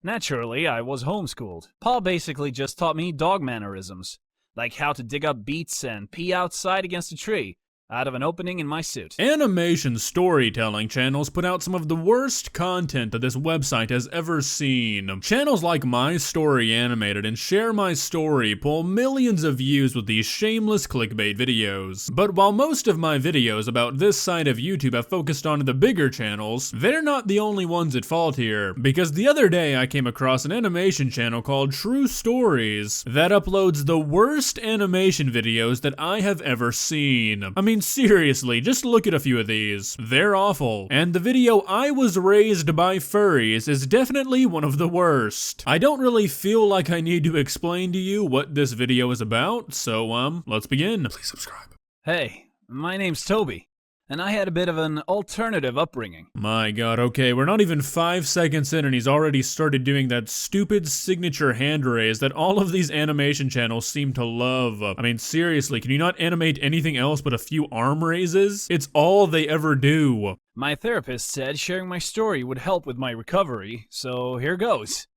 Naturally, I was homeschooled. Pa basically just taught me dog mannerisms, like how to dig up beets and pee outside against a tree, out of an opening in my suit. Animation storytelling channels put out some of the worst content that this website has ever seen. Channels like My Story Animated and Share My Story pull millions of views with these shameless clickbait videos. But while most of my videos about this side of YouTube have focused on the bigger channels, they're not the only ones at fault here, because the other day I came across an animation channel called True Stories that uploads the worst animation videos that I have ever seen. I mean, seriously, just look at a few of these. They're awful. And the video I Was Raised By Furries is definitely one of the worst. I don't really feel like I need to explain to you what this video is about, so let's begin. Please subscribe. Hey, my name's Toby, and I had a bit of an alternative upbringing. My god, okay, we're not even 5 seconds in and he's already started doing that stupid signature hand raise that all of these animation channels seem to love. I mean, seriously, can you not animate anything else but a few arm raises? It's all they ever do. My therapist said sharing my story would help with my recovery, so here goes.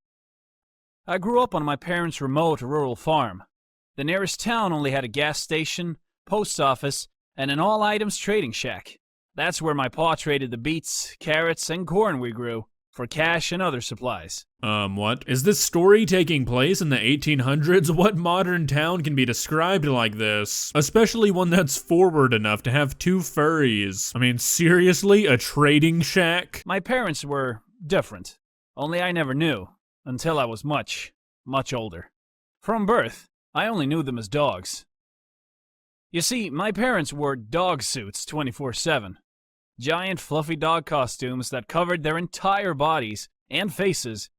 I grew up on my parents' remote rural farm. The nearest town only had a gas station, post office, and an all-items trading shack. That's where my pa traded the beets, carrots, and corn we grew for cash and other supplies. What? Is this story taking place in the 1800s? What modern town can be described like this? Especially one that's forward enough to have two furries. I mean, seriously? A trading shack? My parents were different, only I never knew, until I was much, much older. From birth, I only knew them as dogs. You see, my parents wore dog suits 24/7. Giant fluffy dog costumes that covered their entire bodies and faces.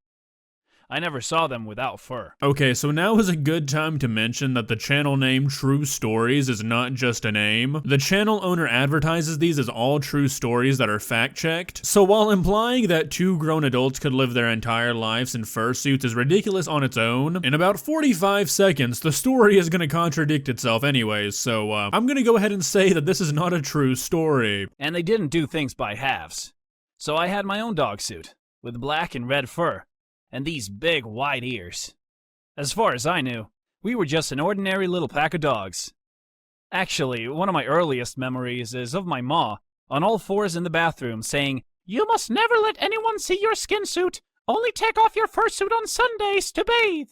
I never saw them without fur. Okay, so now is a good time to mention that the channel name True Stories is not just a name. The channel owner advertises these as all true stories that are fact-checked. So while implying that two grown adults could live their entire lives in fursuits is ridiculous on its own, in about 45 seconds, the story is going to contradict itself anyways, so I'm going to go ahead and say that this is not a true story. And they didn't do things by halves. So I had my own dog suit, with black and red fur, and these big, wide ears. As far as I knew, we were just an ordinary little pack of dogs. Actually, one of my earliest memories is of my ma, on all fours in the bathroom, saying, "You must never let anyone see your skin suit. Only take off your fursuit on Sundays to bathe."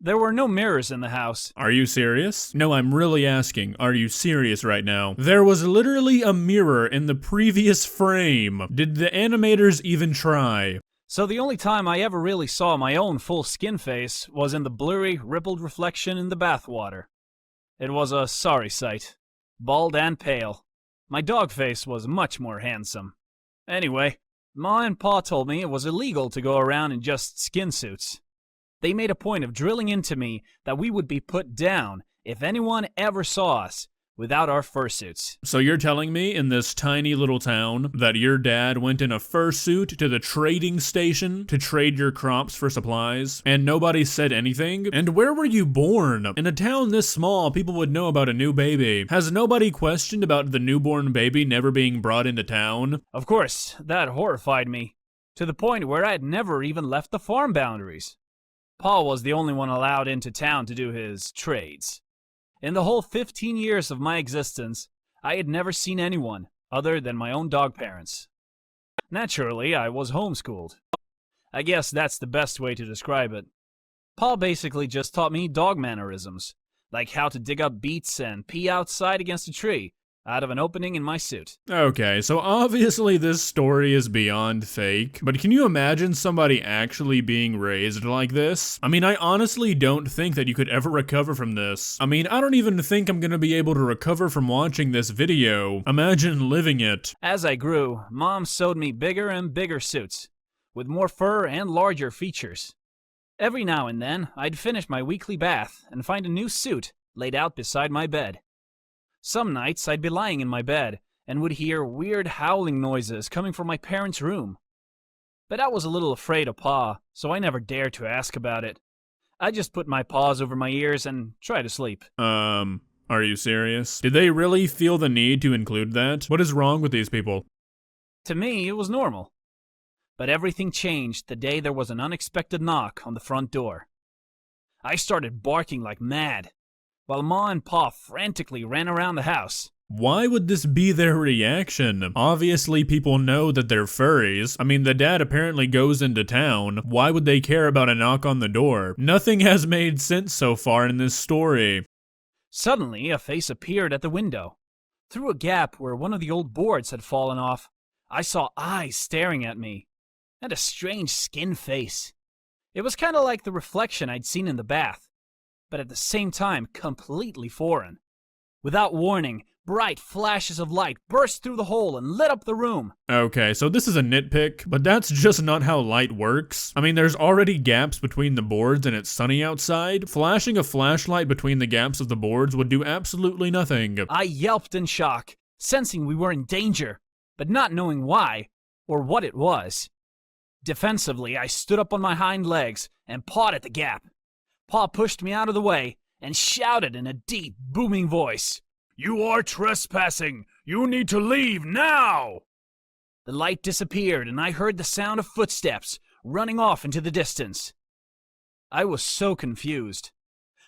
There were no mirrors in the house. Are you serious? No, I'm really asking, are you serious right now? There was literally a mirror in the previous frame. Did the animators even try? So the only time I ever really saw my own full skin face was in the blurry, rippled reflection in the bathwater. It was a sorry sight. Bald and pale. My dog face was much more handsome. Anyway, Ma and Pa told me it was illegal to go around in just skin suits. They made a point of drilling into me that we would be put down if anyone ever saw us without our fursuits. So you're telling me in this tiny little town that your dad went in a fursuit to the trading station to trade your crops for supplies, and nobody said anything? And where were you born? In a town this small, people would know about a new baby. Has nobody questioned about the newborn baby never being brought into town? Of course, that horrified me, to the point where I had never even left the farm boundaries. Pa was the only one allowed into town to do his trades. In the whole 15 years of my existence, I had never seen anyone other than my own dog parents. Naturally, I was homeschooled. I guess that's the best way to describe it. Pa basically just taught me dog mannerisms, like how to dig up beets and pee outside against a tree, out of an opening in my suit. Okay, so obviously this story is beyond fake, but can you imagine somebody actually being raised like this? I mean, I honestly don't think that you could ever recover from this. I mean, I don't even think I'm gonna be able to recover from watching this video. Imagine living it. As I grew, Mom sewed me bigger and bigger suits, with more fur and larger features. Every now and then, I'd finish my weekly bath and find a new suit laid out beside my bed. Some nights I'd be lying in my bed and would hear weird howling noises coming from my parents' room. But I was a little afraid of Pa, so I never dared to ask about it. I just put my paws over my ears and try to sleep. Are you serious? Did they really feel the need to include that? What is wrong with these people? To me, it was normal. But everything changed the day there was an unexpected knock on the front door. I started barking like mad, while Ma and Pa frantically ran around the house. Why would this be their reaction? Obviously, people know that they're furries. I mean, the dad apparently goes into town. Why would they care about a knock on the door? Nothing has made sense so far in this story. Suddenly, a face appeared at the window. Through a gap where one of the old boards had fallen off, I saw eyes staring at me, and a strange skin face. It was kind of like the reflection I'd seen in the bath, but at the same time completely foreign. Without warning, bright flashes of light burst through the hole and lit up the room. Okay, so this is a nitpick, but that's just not how light works. I mean, there's already gaps between the boards and it's sunny outside. Flashing a flashlight between the gaps of the boards would do absolutely nothing. I yelped in shock, sensing we were in danger, but not knowing why or what it was. Defensively, I stood up on my hind legs and pawed at the gap. Pa pushed me out of the way and shouted in a deep, booming voice, "You are trespassing! You need to leave now!" The light disappeared and I heard the sound of footsteps running off into the distance. I was so confused.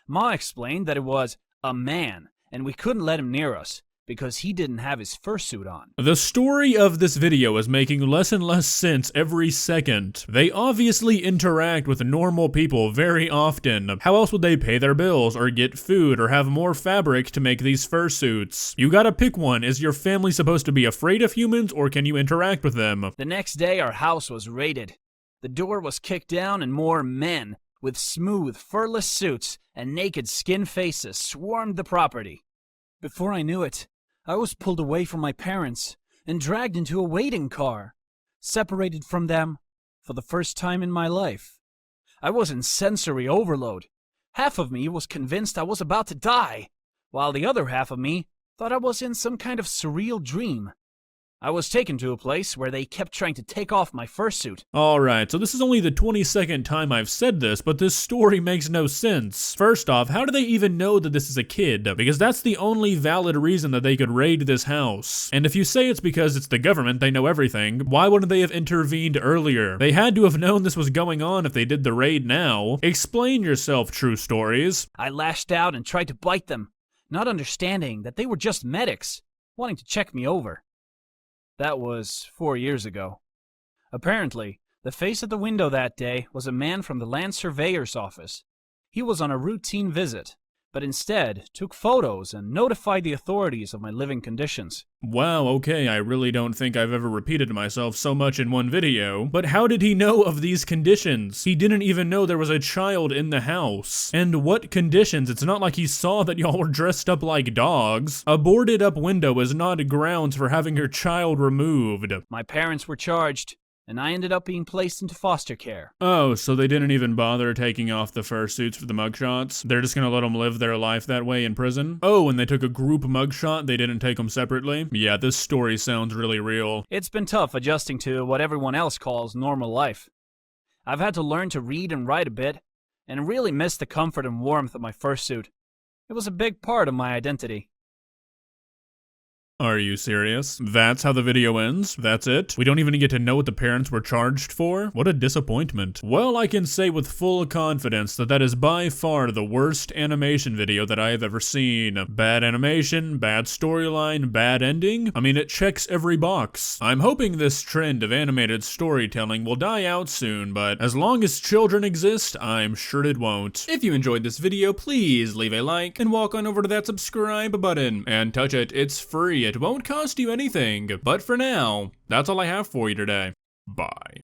Ma explained that it was a man and we couldn't let him near us because he didn't have his fursuit on. The story of this video is making less and less sense every second. They obviously interact with normal people very often. How else would they pay their bills, or get food, or have more fabric to make these fursuits? You gotta pick one. Is your family supposed to be afraid of humans, or can you interact with them? The next day, our house was raided. The door was kicked down and more men with smooth, furless suits and naked skin faces swarmed the property. Before I knew it, I was pulled away from my parents and dragged into a waiting car, separated from them for the first time in my life. I was in sensory overload. Half of me was convinced I was about to die, while the other half of me thought I was in some kind of surreal dream. I was taken to a place where they kept trying to take off my fursuit. Alright, so this is only the 22nd time I've said this, but this story makes no sense. First off, how do they even know that this is a kid? Because that's the only valid reason that they could raid this house. And if you say it's because it's the government, they know everything, why wouldn't they have intervened earlier? They had to have known this was going on if they did the raid now. Explain yourself, True Stories. I lashed out and tried to bite them, not understanding that they were just medics, wanting to check me over. That was 4 years ago. Apparently, the face at the window that day was a man from the land surveyor's office. He was on a routine visit, but instead took photos and notified the authorities of my living conditions. Wow, okay, I really don't think I've ever repeated myself so much in one video. But how did he know of these conditions? He didn't even know there was a child in the house. And what conditions? It's not like he saw that y'all were dressed up like dogs. A boarded up window is not grounds for having your child removed. My parents were charged, and I ended up being placed into foster care. Oh, so they didn't even bother taking off the fursuits for the mugshots? They're just gonna let them live their life that way in prison? Oh, and they took a group mugshot, they didn't take them separately? Yeah, this story sounds really real. It's been tough adjusting to what everyone else calls normal life. I've had to learn to read and write a bit, and really miss the comfort and warmth of my fursuit. It was a big part of my identity. Are you serious? That's how the video ends? That's it? We don't even get to know what the parents were charged for? What a disappointment. Well, I can say with full confidence that that is by far the worst animation video that I have ever seen. Bad animation, bad storyline, bad ending. I mean, it checks every box. I'm hoping this trend of animated storytelling will die out soon, but as long as children exist, I'm sure it won't. If you enjoyed this video, please leave a like and walk on over to that subscribe button and touch it. It's free. It won't cost you anything. But for now, that's all I have for you today. Bye.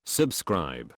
Subscribe.